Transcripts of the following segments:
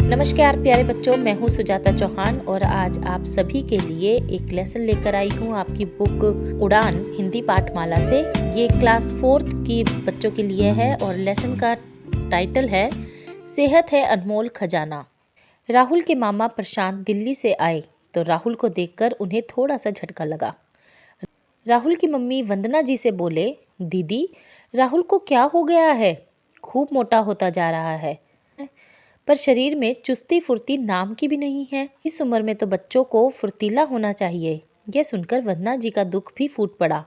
नमस्कार प्यारे बच्चों, मैं हूँ सुजाता चौहान और आज आप सभी के लिए एक लेसन लेकर आई हूँ आपकी बुक उड़ान हिंदी पाठमाला से। ये क्लास 4th की बच्चों के लिए है और लेसन का टाइटल है सेहत है अनमोल खजाना। राहुल के मामा प्रशांत दिल्ली से आए तो राहुल को देखकर उन्हें थोड़ा सा झटका लगा। राहुल की मम्मी वंदना जी से बोले, दीदी राहुल को क्या हो गया है? खूब मोटा होता जा रहा है, पर शरीर में चुस्ती फुर्ती नाम की भी नहीं है। इस उम्र में तो बच्चों को फुर्तीला होना चाहिए। यह सुनकर वंदना जी का दुख भी फूट पड़ा।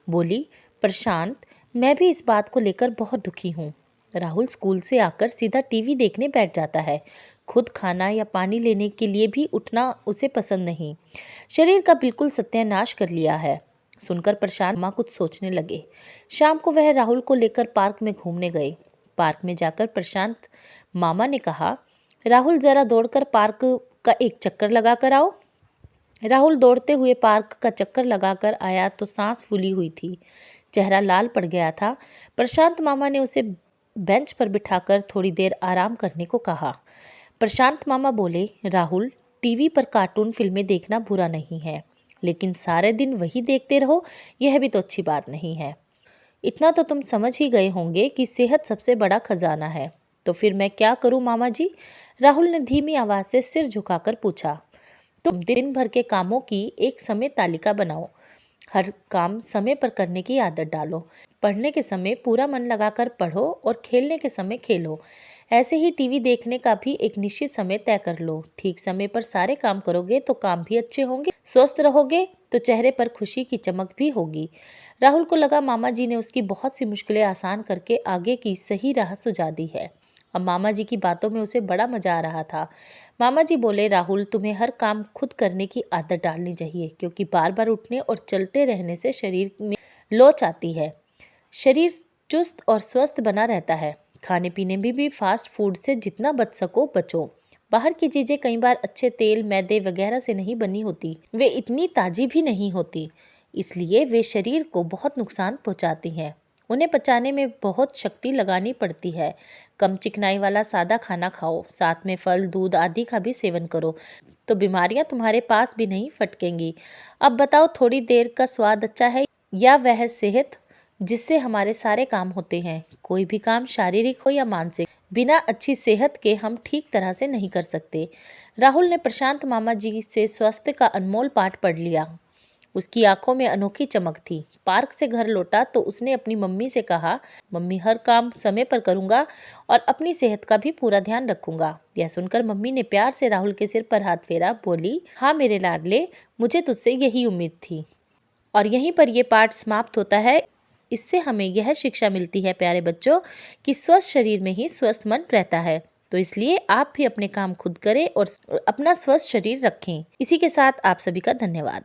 बोली, प्रशांत मैं भी इस बात को लेकर बहुत दुखी हूँ। राहुल स्कूल से आकर सीधा टीवी देखने बैठ जाता है। खुद खाना या पानी लेने के लिए भी उठना उसे पसंद नहीं। शरीर का बिल्कुल सत्यानाश कर लिया है। सुनकर प्रशांत माँ कुछ सोचने लगे। शाम को वह राहुल को लेकर पार्क में घूमने गए। पार्क में जाकर प्रशांत मामा ने कहा, राहुल जरा दौड़कर पार्क का एक चक्कर लगा कर आओ। राहुल दौड़ते हुए पार्क का चक्कर लगाकर आया तो सांस फूली हुई थी, चेहरा लाल पड़ गया था। प्रशांत मामा ने उसे बेंच पर बिठाकर थोड़ी देर आराम करने को कहा। प्रशांत मामा बोले, राहुल टीवी पर कार्टून फिल्में देखना बुरा नहीं है, लेकिन सारे दिन वही देखते रहो यह भी तो अच्छी बात नहीं है। इतना तो तुम समझ ही गए होंगे कि सेहत सबसे बड़ा खजाना है। तो फिर मैं क्या करूं मामा जी? राहुल ने धीमी आवाज से सिर झुकाकर पूछा। तुम दिन भर के कामों की एक समय तालिका बनाओ। हर काम समय पर करने की आदत डालो। पढ़ने के समय पूरा मन लगाकर पढ़ो और खेलने के समय खेलो। ऐसे ही टीवी देखने का भी एक निश्चित समय तय कर लो। ठीक समय पर सारे काम करोगे तो काम भी अच्छे होंगे, स्वस्थ रहोगे तो चेहरे पर खुशी की चमक भी होगी। राहुल को लगा मामा जी ने उसकी बहुत सी मुश्किलें आसान करके आगे की सही राह सुझा दी है। अब मामा जी की बातों में उसे बड़ा मजा आ रहा था। मामा जी बोले, राहुल तुम्हें हर काम खुद करने की आदत डालनी चाहिए, क्योंकि बार बार उठने और चलते रहने से शरीर में लोच आती है। शरीर चुस्त और स्वस्थ बना रहता है। खाने पीने में भी फास्ट फूड से जितना बच सको बचो। बाहर की चीजें कई बार अच्छे तेल मैदे वगैरह से नहीं बनी होती, वे इतनी ताजी भी नहीं होती, इसलिए वे शरीर को बहुत नुकसान पहुंचाती हैं। उन्हें पचाने में बहुत शक्ति लगानी पड़ती है। कम चिकनाई वाला सादा खाना खाओ, साथ में फल दूध आदि का भी सेवन करो, तो बीमारियां तुम्हारे पास भी नहीं फटकेंगी। अब बताओ, थोड़ी देर का स्वाद अच्छा है या वह सेहत जिससे हमारे सारे काम होते हैं? कोई भी काम शारीरिक हो या मानसिक, बिना अच्छी सेहत के हम ठीक तरह से नहीं कर सकते। राहुल ने प्रशांत मामा जी से स्वास्थ्य का अनमोल पाठ पढ़ लिया। उसकी आंखों में अनोखी चमक थी। पार्क से घर लौटा तो उसने अपनी मम्मी से कहा, मम्मी हर काम समय पर करूंगा और अपनी सेहत का भी पूरा ध्यान रखूंगा। यह सुनकर मम्मी ने प्यार से राहुल के सिर पर हाथ फेरा। बोली, हाँ मेरे लाडले, मुझे तुझसे यही उम्मीद थी। और यहीं पर यह पाठ समाप्त होता है। इससे हमें यह शिक्षा मिलती है प्यारे बच्चों कि स्वस्थ शरीर में ही स्वस्थ मन रहता है। तो इसलिए आप भी अपने काम खुद करें और अपना स्वस्थ शरीर रखें। इसी के साथ आप सभी का धन्यवाद।